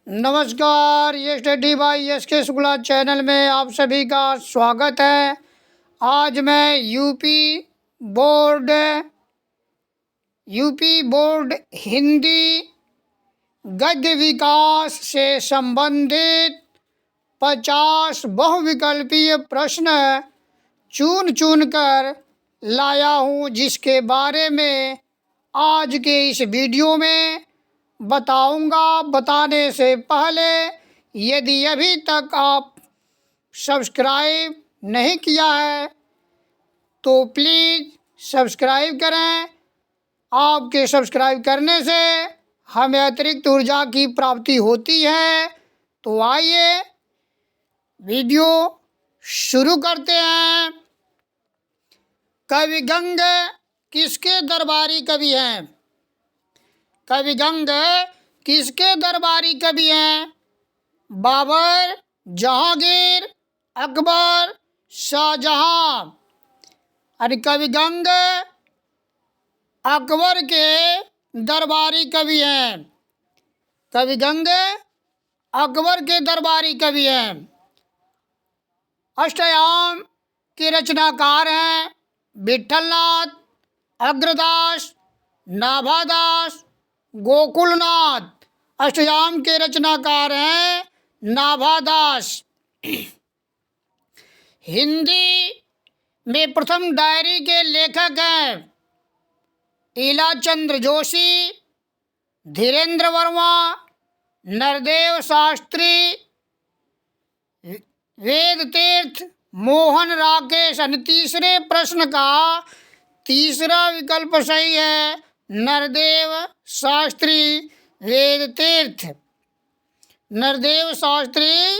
नमस्कार, ये study bye SK Shukla channel में आप सभी का स्वागत है। आज मैं यूपी बोर्ड हिंदी गद्य विकास से संबंधित 50 बहुविकल्पीय प्रश्न चुन चुन कर लाया हूँ, जिसके बारे में आज के इस वीडियो में बताऊंगा। बताने से पहले यदि अभी तक आप सब्सक्राइब नहीं किया है तो प्लीज़ सब्सक्राइब करें। आपके सब्सक्राइब करने से हमें अतिरिक्त ऊर्जा की प्राप्ति होती है। तो आइए वीडियो शुरू करते हैं। कविगंग किसके दरबारी कवि हैं? कविगंग किसके दरबारी कवि हैं? बाबर, जहांगीर, अकबर, शाहजहां। और कविगंग अकबर के दरबारी कवि हैं। कविगंग अकबर के दरबारी कवि हैं। अष्टयाम के रचनाकार हैं विठलनाथ, अग्रदास, नाभादास, गोकुलनाथ। अष्टयाम के रचनाकार हैं नाभादास। हिंदी में प्रथम डायरी के लेखक हैं ईलाचंद्र जोशी, धीरेन्द्र वर्मा, नरदेव शास्त्री, वेद तीर्थ, मोहन राकेश। और तीसरे प्रश्न का तीसरा विकल्प सही है, नरदेव शास्त्री, वेद तीर्थ। नरदेव शास्त्री,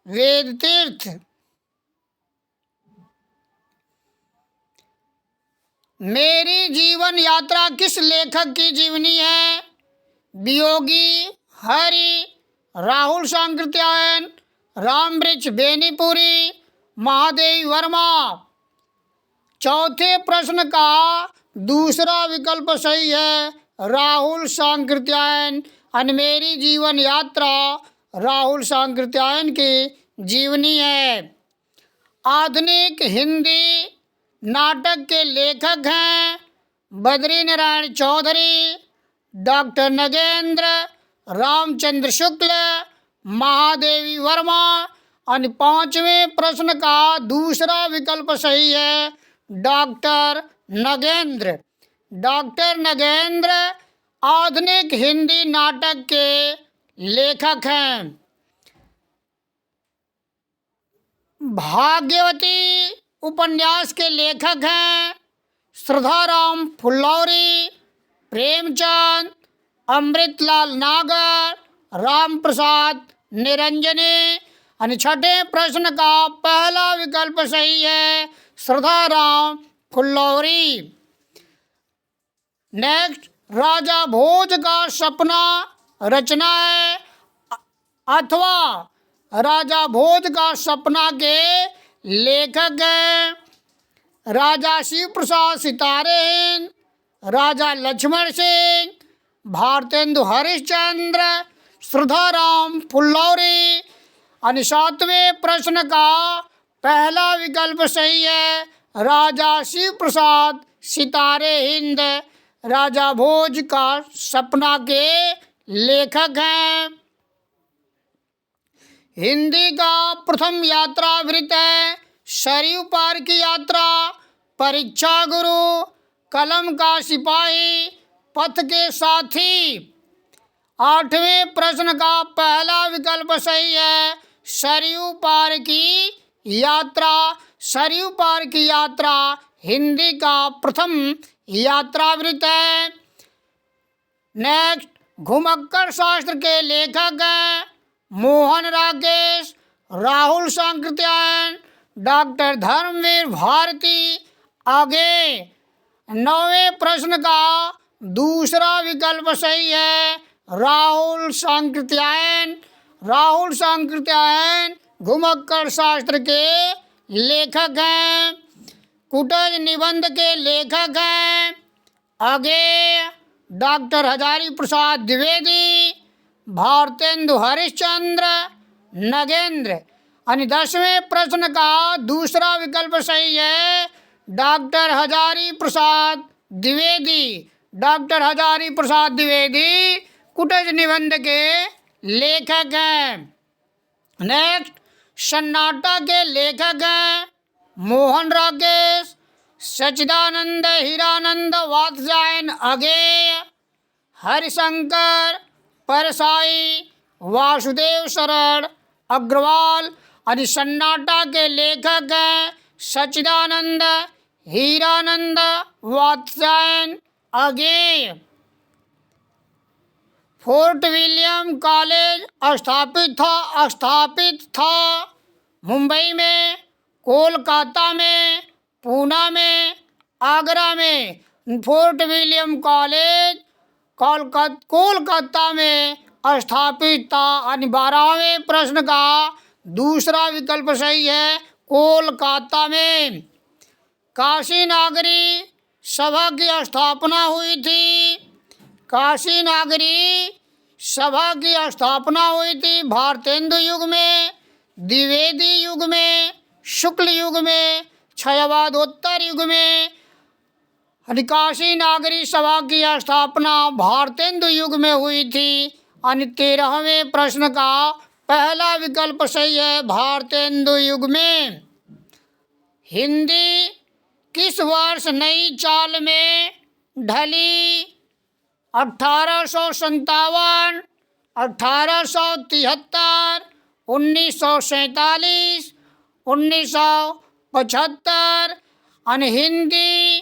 वेद तीर्थ। मेरी जीवन यात्रा किस लेखक की जीवनी है? वियोगी, हरि, राहुल सांकृत्यायन, रामवृक्ष बेनीपुरी, महादेवी वर्मा। चौथे प्रश्न का दूसरा विकल्प सही है, राहुल सांकृत्यायन। और मेरी जीवन यात्रा राहुल सांकृत्यायन की जीवनी है। आधुनिक हिंदी नाटक के लेखक हैं बद्री नारायण चौधरी, डॉक्टर नगेंद्र, रामचंद्र शुक्ल, महादेवी वर्मा। और पांचवें प्रश्न का दूसरा विकल्प सही है, डॉक्टर नगेंद्र। डॉक्टर नगेंद्र आधुनिक हिंदी नाटक के लेखक हैं। भाग्यवती उपन्यास के लेखक हैं श्रद्धाराम फुल्लौरी, प्रेमचंद, अमृतलाल नागर, राम प्रसाद निरंजनी। और छठे प्रश्न का पहला विकल्प सही है, श्रद्धाराम फुल्लौरी। नेक्स्ट, राजा भोज का सपना रचना है अथवा राजा भोज का सपना के लेखक हैं राजा शिव प्रसाद सितारे, राजा लक्ष्मण सिंह, भारतेंदु हरिश्चंद्र, श्रद्धाराम फुल्लौरी। और सातवें प्रश्न का पहला विकल्प सही है, राजा शिव प्रसाद सितारे हिंद, राजा भोज का सपना के लेखक हैं। हिंदी का प्रथम यात्रा वृत्त है सरयू पार की यात्रा, परीक्षा गुरु, कलम का सिपाही, पथ के साथी। आठवें प्रश्न का पहला विकल्प सही है, सरयू पार की यात्रा। सरयू पार की यात्रा हिंदी का प्रथम यात्रा वृत्त है। नेक्स्ट, घुमक्कड़ शास्त्र के लेखक हैं मोहन राकेश, राहुल सांकृत्यायन, डॉक्टर धर्मवीर भारती। आगे नौवें प्रश्न का दूसरा विकल्प सही है, राहुल सांकृत्यायन। राहुल सांकृत्यायन घुमक्कड़ शास्त्र के लेखक हैं। कुटज निबंध के लेखक हैं आगे डॉक्टर हजारी प्रसाद द्विवेदी, भारतेंदु हरिश्चंद्र नगेंद्र। यानी 10वें प्रश्न का दूसरा विकल्प सही है डॉक्टर हजारी प्रसाद द्विवेदी। डॉक्टर हजारी प्रसाद द्विवेदी कुटज निबंध के लेखक हैं। नेक्स्ट, सन्नाटा के लेखक हैं मोहन राकेश, सच्चिदानंद हीरानंद वात्स्यायन अगेय, हरिशंकर परसाई, वासुदेव शरण अग्रवाल। और सन्नाटा के लेखक हैं Sachchidananda Hiranand Vatsyayan Agyeya. Fort William College स्थापित था मुंबई में, कोलकाता में, पूना में, आगरा में। फोर्ट विलियम कॉलेज कोलकाता में स्थापित था। यानी 12वें प्रश्न का दूसरा विकल्प सही है कोलकाता में। काशी नागरी सभा की स्थापना हुई थी। काशी नागरी सभा की स्थापना हुई थी भारतेंदु युग में, द्विवेदी युग में, शुक्ल युग में, क्षयवादोत्तर युग में। काशी नागरी सभा की स्थापना भारतेंदु युग में हुई थी। यानी 13वें प्रश्न का पहला विकल्प सही है भारतेंदु युग में। हिंदी किस वर्ष नई चाल में ढली? 1857, 1873, 1947, 1975। और हिंदी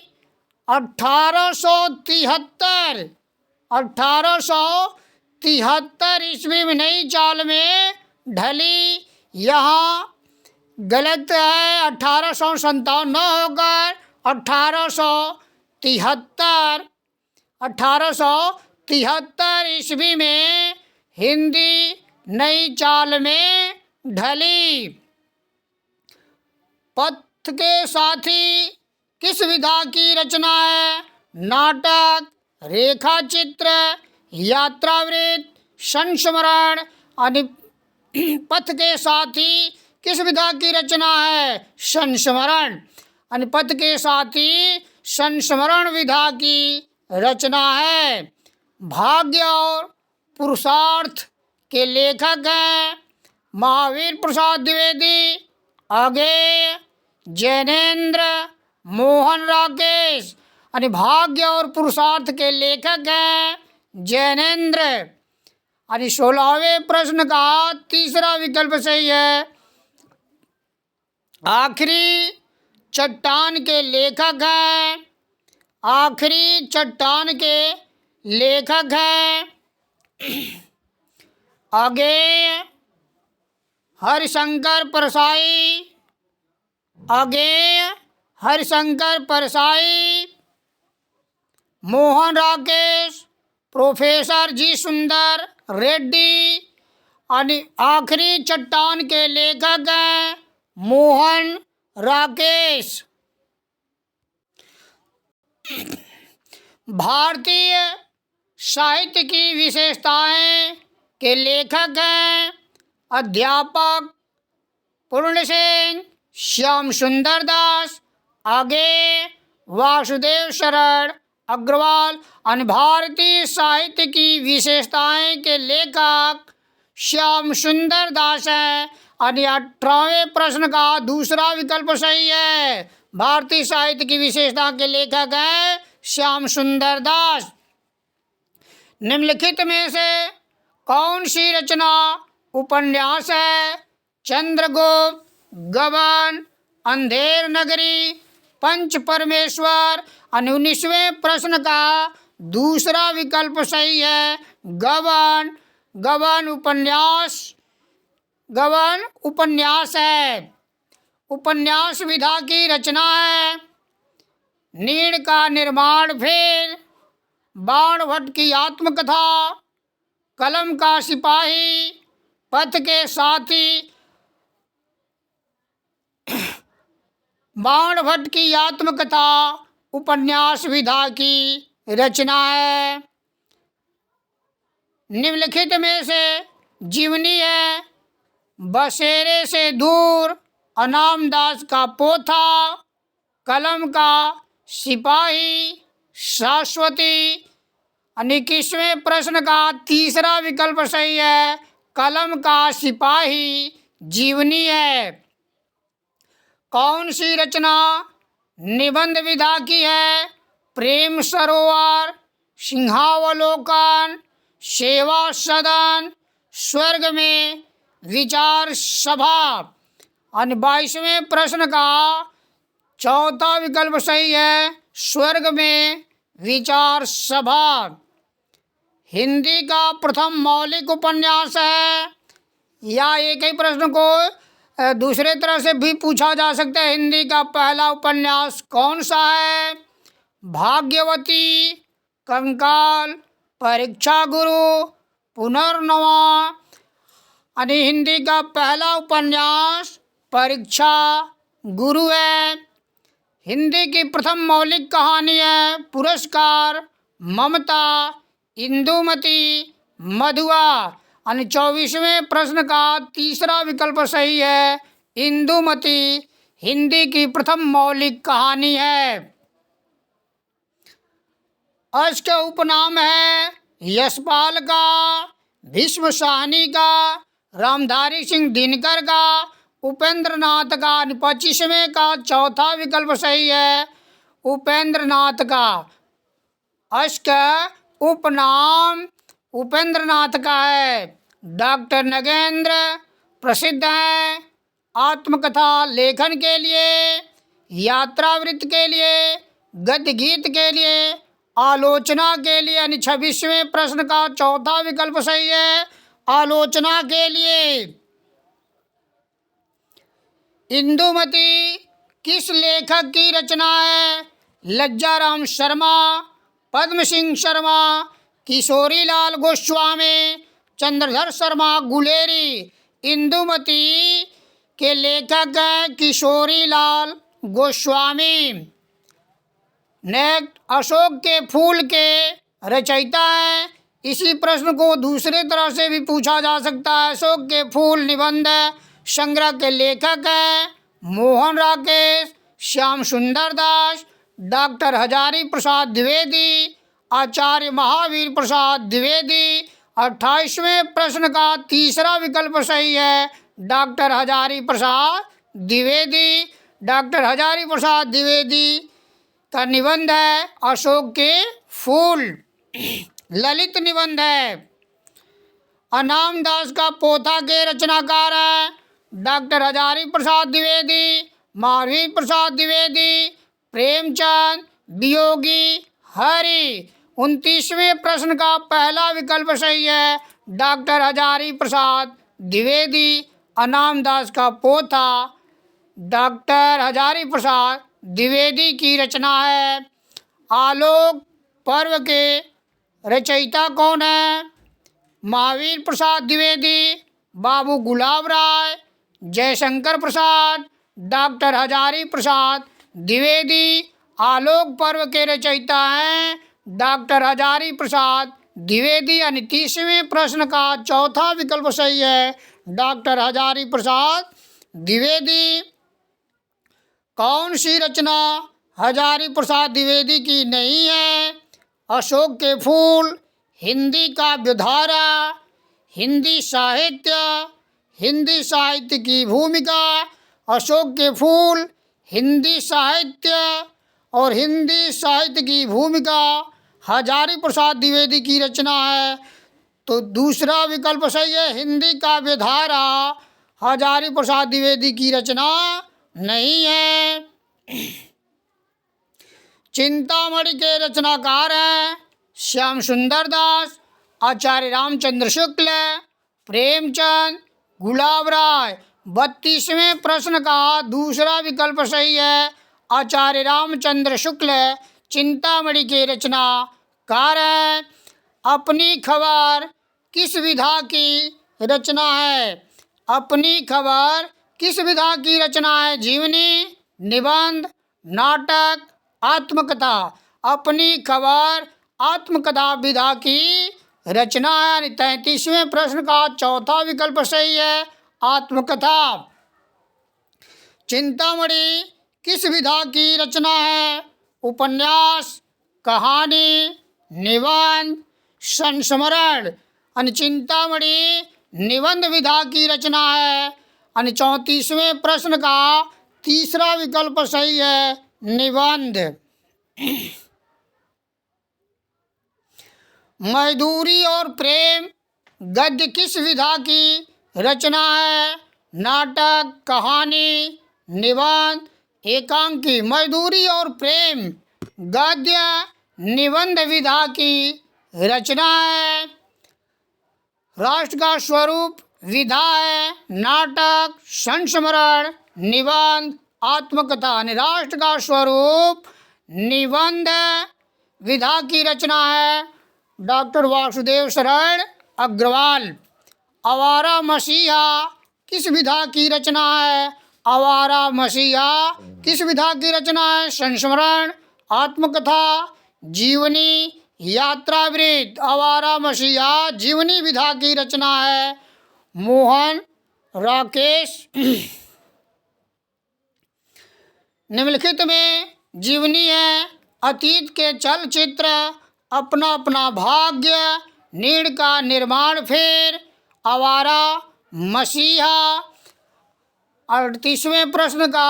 1873 ईस्वी में नई चाल में ढली। यहाँ गलत है, 1857 न होकर 1873 ईस्वी में हिंदी नई चाल में ढली। पथ के साथी किस विधा की रचना है? नाटक, रेखाचित्र, यात्रावृत्त, संस्मरण। पथ के साथी किस विधा की रचना है? संस्मरण। पथ के साथी संस्मरण विधा की रचना है। भाग्य और पुरुषार्थ के लेखक हैं महावीर प्रसाद द्विवेदी अगेय, जैनेन्द्र, मोहन राकेश। भाग्य और पुरुषार्थ के लेखक हैं जैनेन्द्र। 16वें प्रश्न का तीसरा विकल्प सही है। आखिरी चट्टान के लेखक हैं, आखिरी चट्टान के लेखक हैं अगेय हरिशंकर परसाई, अगेय हरिशंकर परसाई, मोहन राकेश, प्रोफेसर जी सुंदर रेड्डी। आखिरी चट्टान के लेखक हैं मोहन राकेश। भारतीय साहित्य की विशेषताएं के लेखक हैं अध्यापक पूर्णसेन, श्याम सुंदर दास अगेय, वासुदेव शरण अग्रवाल। भारतीय साहित्य की विशेषताएं के लेखक श्याम सुंदर दास हैं। 18वें प्रश्न का दूसरा विकल्प सही है। भारतीय साहित्य की विशेषता के लेखक हैं श्याम सुंदर दास। निम्नलिखित में से कौन सी रचना उपन्यास है? चंद्रगुप्त, गबन, अंधेर नगरी, पंच परमेश्वर। 19वें प्रश्न का दूसरा विकल्प सही है गबन। गबन उपन्यास है, उपन्यास विधा की रचना है। नीड़ का निर्माण फिर, बाणभट्ट की आत्मकथा, कलम का सिपाही, पथ के साथी। बाणभट्ट की आत्मकथा उपन्यास विधा की रचना है। निम्नलिखित में से जीवनी है? बसेरे से दूर, अनामदास का पोथा, कलम का सिपाही, शाश्वती। और 21वें प्रश्न का तीसरा विकल्प सही है, कलम का सिपाही जीवनी है। कौन सी रचना निबंध विधा की है? प्रेम सरोवर, सिंहावलोकन, सेवा सदन, स्वर्ग में विचार सभा। और 22वें प्रश्न का चौथा विकल्प सही है, स्वर्ग में विचार सभा। हिंदी का प्रथम मौलिक उपन्यास है, या एक ही प्रश्न को दूसरे तरह से भी पूछा जा सकता है, हिंदी का पहला उपन्यास कौन सा है? भाग्यवती, कंकाल, परीक्षा गुरु, पुनर्नवा। यानी हिंदी का पहला उपन्यास परीक्षा गुरु है। हिंदी की प्रथम मौलिक कहानी है पुरस्कार, ममता, इंदुमती, मधुआ। यानी 24वें प्रश्न का तीसरा विकल्प सही है, इंदुमती हिंदी की प्रथम मौलिक कहानी है। अश का उपनाम है यशपाल का, भीष्म साहनी का, रामधारी सिंह दिनकर का, उपेंद्र नाथ का। 25वें का चौथा विकल्प सही है, उपेंद्र नाथ का। अश का उपनाम उपेंद्र नाथ का है। डॉक्टर नगेंद्र प्रसिद्ध हैं आत्मकथा लेखन के लिए, यात्रावृत्त के लिए, गद्य गीत के लिए, आलोचना के लिए। यानी 26वें प्रश्न का चौथा विकल्प सही है, आलोचना के लिए। इंदुमती किस लेखक की रचना है? लज्जाराम शर्मा, पद्म सिंह शर्मा, किशोरी लाल गोस्वामी, चंद्रधर शर्मा गुलेरी। इंदुमती के लेखक हैं किशोरी लाल गोस्वामी। नेक्स्ट, अशोक के फूल के रचयिता हैं? इसी प्रश्न को दूसरे तरह से भी पूछा जा सकता है। अशोक के फूल निबंध संग्रह के लेखक हैं मोहन राकेश, श्याम सुंदर दास, डॉक्टर हजारी प्रसाद द्विवेदी, आचार्य महावीर प्रसाद द्विवेदी। 28वें प्रश्न का तीसरा विकल्प सही है, डॉक्टर हजारी प्रसाद द्विवेदी। डॉक्टर हजारी प्रसाद द्विवेदी का निबंध है अशोक के फूल, ललित निबंध है। अनामदास का पोथा के रचनाकार हैं डॉक्टर हजारी प्रसाद द्विवेदी, महावीर प्रसाद द्विवेदी, प्रेमचंद, वियोगी, हरि। 29वें प्रश्न का पहला विकल्प सही है, डॉक्टर हजारी प्रसाद द्विवेदी। अनामदास का पोथा डॉक्टर हजारी प्रसाद द्विवेदी की रचना है। आलोक पर्व के रचयिता कौन है? महावीर प्रसाद द्विवेदी, बाबू गुलाब राय, जयशंकर प्रसाद, डॉक्टर हजारी प्रसाद द्विवेदी। आलोक पर्व के रचयिता हैं डॉक्टर हजारी प्रसाद द्विवेदी। यानी 30वें प्रश्न का चौथा विकल्प सही है, डॉक्टर हजारी प्रसाद द्विवेदी। कौन सी रचना हजारी प्रसाद द्विवेदी की नहीं है? अशोक के फूल, हिंदी काव्यधारा, हिंदी साहित्य, हिंदी साहित्य की भूमिका। अशोक के फूल हिंदी साहित्य और हिंदी साहित्य की भूमिका हजारी प्रसाद द्विवेदी की रचना है। तो दूसरा विकल्प सही है, हिंदी काव्यधारा हजारी प्रसाद द्विवेदी की रचना नहीं है। चिंतामणि के रचनाकार हैं श्याम सुंदर दास, आचार्य रामचंद्र शुक्ल, प्रेमचंद, गुलाब राय। 32वें प्रश्न का दूसरा विकल्प सही है, आचार्य रामचंद्र शुक्ल चिंतामणि के रचनाकार हैं। अपनी खबर किस विधा की रचना है? अपनी खबर किस विधा की रचना है? जीवनी, निबंध, नाटक, आत्मकथा। अपनी खबर आत्मकथा विधा की रचना है। यानी 33वें प्रश्न का चौथा विकल्प सही है, आत्मकथा। चिंतामणि किस विधा की रचना है? उपन्यास, कहानी, निबंध, संस्मरण। यानी चिंतामणि निबंध विधा की रचना है। यानी 34वें प्रश्न का तीसरा विकल्प सही है, निबंध। मजदूरी और प्रेम गद्य किस विधा की रचना है? नाटक, कहानी, निबंध, एकांकी। मजदूरी और प्रेम गद्य निबंध विधा की रचना है। राष्ट्र का स्वरूप विधा है नाटक, संस्मरण, निबंध, आत्मकथा। राष्ट्र का स्वरूप निबंध विधा की रचना है। डॉक्टर वासुदेव शरण अग्रवाल। आवारा मसीहा किस विधा की रचना है? आवारा मसीहा किस विधा की रचना है? संस्मरण, आत्मकथा, जीवनी, यात्रावृत्त। आवारा मसीहा जीवनी विधा की रचना है। मोहन राकेश। निम्नलिखित में जीवनी है। अतीत के चलचित्र, अपना अपना भाग्य, नीड़ का निर्माण फेर, आवारा मसीहा। 38वें प्रश्न का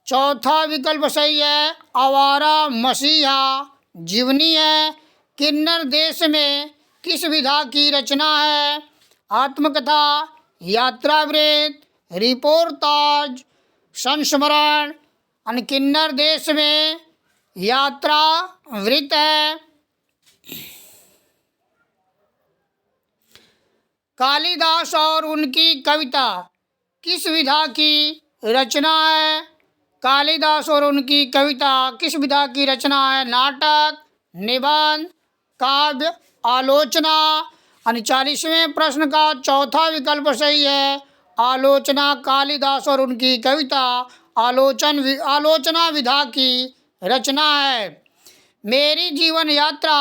चौथा विकल्प सही है, आवारा मसीहा जीवनी है। किन्नर देश में किस विधा की रचना है? आत्मकथा, यात्रावृत्त, रिपोर्टाज, संस्मरण। किन्नर देश में यात्रा वृत्त है। कालिदास और उनकी कविता किस विधा की रचना है? कालिदास और उनकी कविता किस विधा की रचना है? नाटक, निबंध, काव्य, आलोचना। 40वें प्रश्न का चौथा विकल्प सही है, आलोचना। कालिदास और उनकी कविता आलोचना विधा की रचना है। मेरी जीवन यात्रा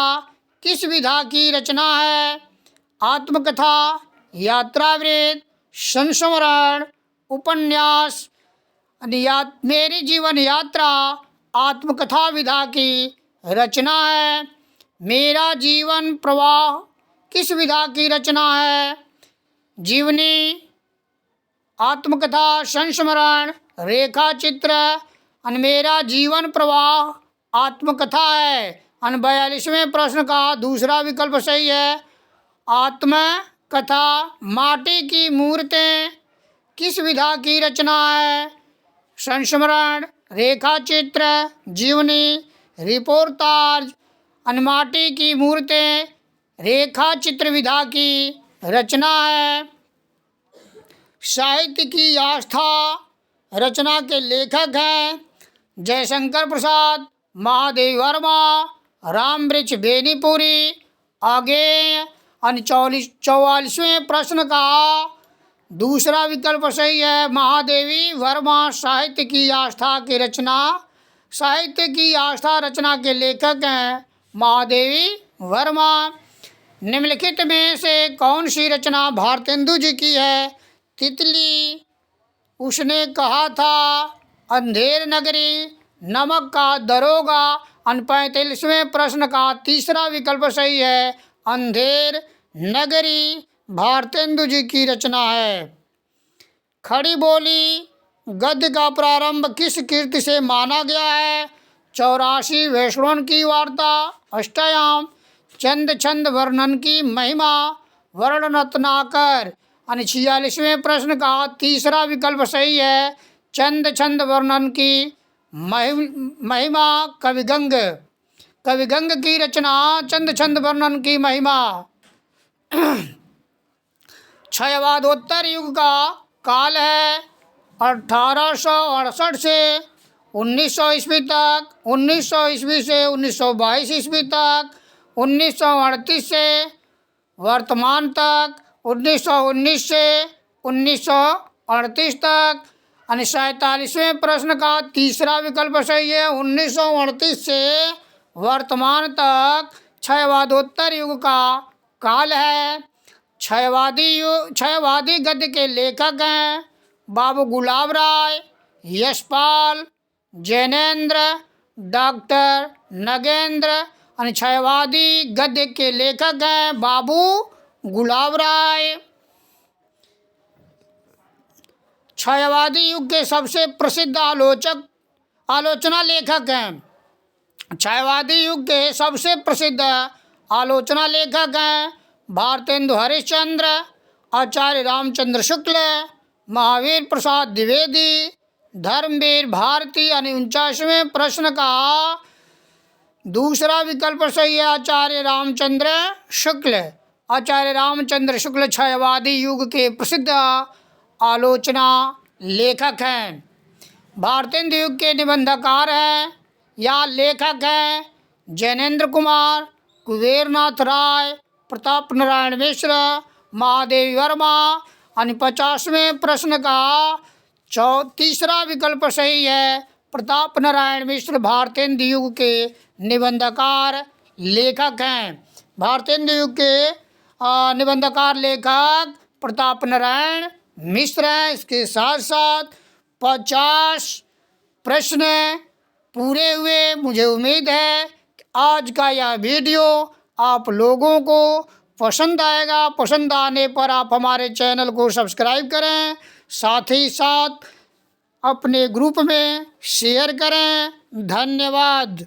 किस विधा की रचना है? आत्मकथा, यात्रावृत्त, संस्मरण, उपन्यास। मेरी जीवन यात्रा आत्मकथा विधा की रचना है। मेरा जीवन प्रवाह किस विधा की रचना है? जीवनी, आत्मकथा, संस्मरण, रेखा चित्र। मेरा जीवन प्रवाह आत्मकथा है। 42वें प्रश्न का दूसरा विकल्प सही है, आत्मकथा। माटी की मूर्तें किस विधा की रचना है? संस्मरण, रेखा चित्र, जीवनी, रिपोर्टाज। माटी की मूर्तें रेखा चित्र विधा की रचना है। साहित्य की आस्था रचना के लेखक हैं जयशंकर प्रसाद, महादेवी वर्मा, रामवृक्ष बेनीपुरी। आगे 44वें प्रश्न का दूसरा विकल्प सही है, महादेवी वर्मा साहित्य की आस्था की रचना। साहित्य की आस्था रचना के लेखक हैं महादेवी वर्मा। निम्नलिखित में से कौन सी रचना भारतेंदु जी की है? तितली, उसने कहा था, अंधेर नगरी, नमक का दरोगा। 45वें प्रश्न का तीसरा विकल्प सही है, अंधेर नगरी भारतेंदु जी की रचना है। खड़ी बोली गद्य का प्रारंभ किस कृति से माना गया है? 84 वैष्णवन की वार्ता, अष्टयाम, चंद छंद वर्णन की महिमा, वर्ण रत्नाकर। 46वें प्रश्न का तीसरा विकल्प सही है, चंद छंद वर्णन की महिमा। कविगंग, कविगंग की रचना चंद छंद वर्णन की महिमा। क्षयवादोत्तर युग का काल है 1868 से 1900 ईस्वी तक, 1900 ईस्वी से 1922 ईस्वी तक, 1938 से वर्तमान तक, 1919 से 1938 तक। 47वें प्रश्न का तीसरा विकल्प सही है, 1938 से वर्तमान तक क्षयवादोत्तर युग का काल है। क्षयवादी गद्य के लेखक हैं बाबू गुलाब राय, यशपाल, जैनेन्द्र, डॉक्टर नगेंद्र। और क्षयवादी गद्य के लेखक हैं बाबू गुलाब राय। क्षयवादी युग के सबसे प्रसिद्ध आलोचना लेखक हैं। क्षयवादी युग के सबसे प्रसिद्ध आलोचना लेखक हैं भारतेंदु हरिश्चंद्र, आचार्य रामचंद्र शुक्ल, महावीर प्रसाद द्विवेदी, धर्मवीर भारती। 49वें प्रश्न का दूसरा विकल्प सही है आचार्य रामचंद्र शुक्ल। आचार्य रामचंद्र शुक्ल क्षयवादी युग के प्रसिद्ध आलोचना लेखक हैं। भारतेंदु युग के निबंधकार हैं या लेखक हैं जैनेन्द्र कुमार, कुबेरनाथ राय, प्रताप नारायण मिश्र, महादेवी वर्मा। 50वें प्रश्न का तीसरा विकल्प सही है प्रताप नारायण मिश्र भारतेंदु युग के निबंधकार लेखक हैं। भारतेंदु युग के निबंधकार लेखक प्रताप नारायण मिश्र हैं। इसके साथ साथ 50 प्रश्न पूरे हुए। मुझे उम्मीद है कि आज का यह वीडियो आप लोगों को पसंद आएगा। पसंद आने पर आप हमारे चैनल को सब्सक्राइब करें, साथ ही साथ अपने ग्रुप में शेयर करें। धन्यवाद।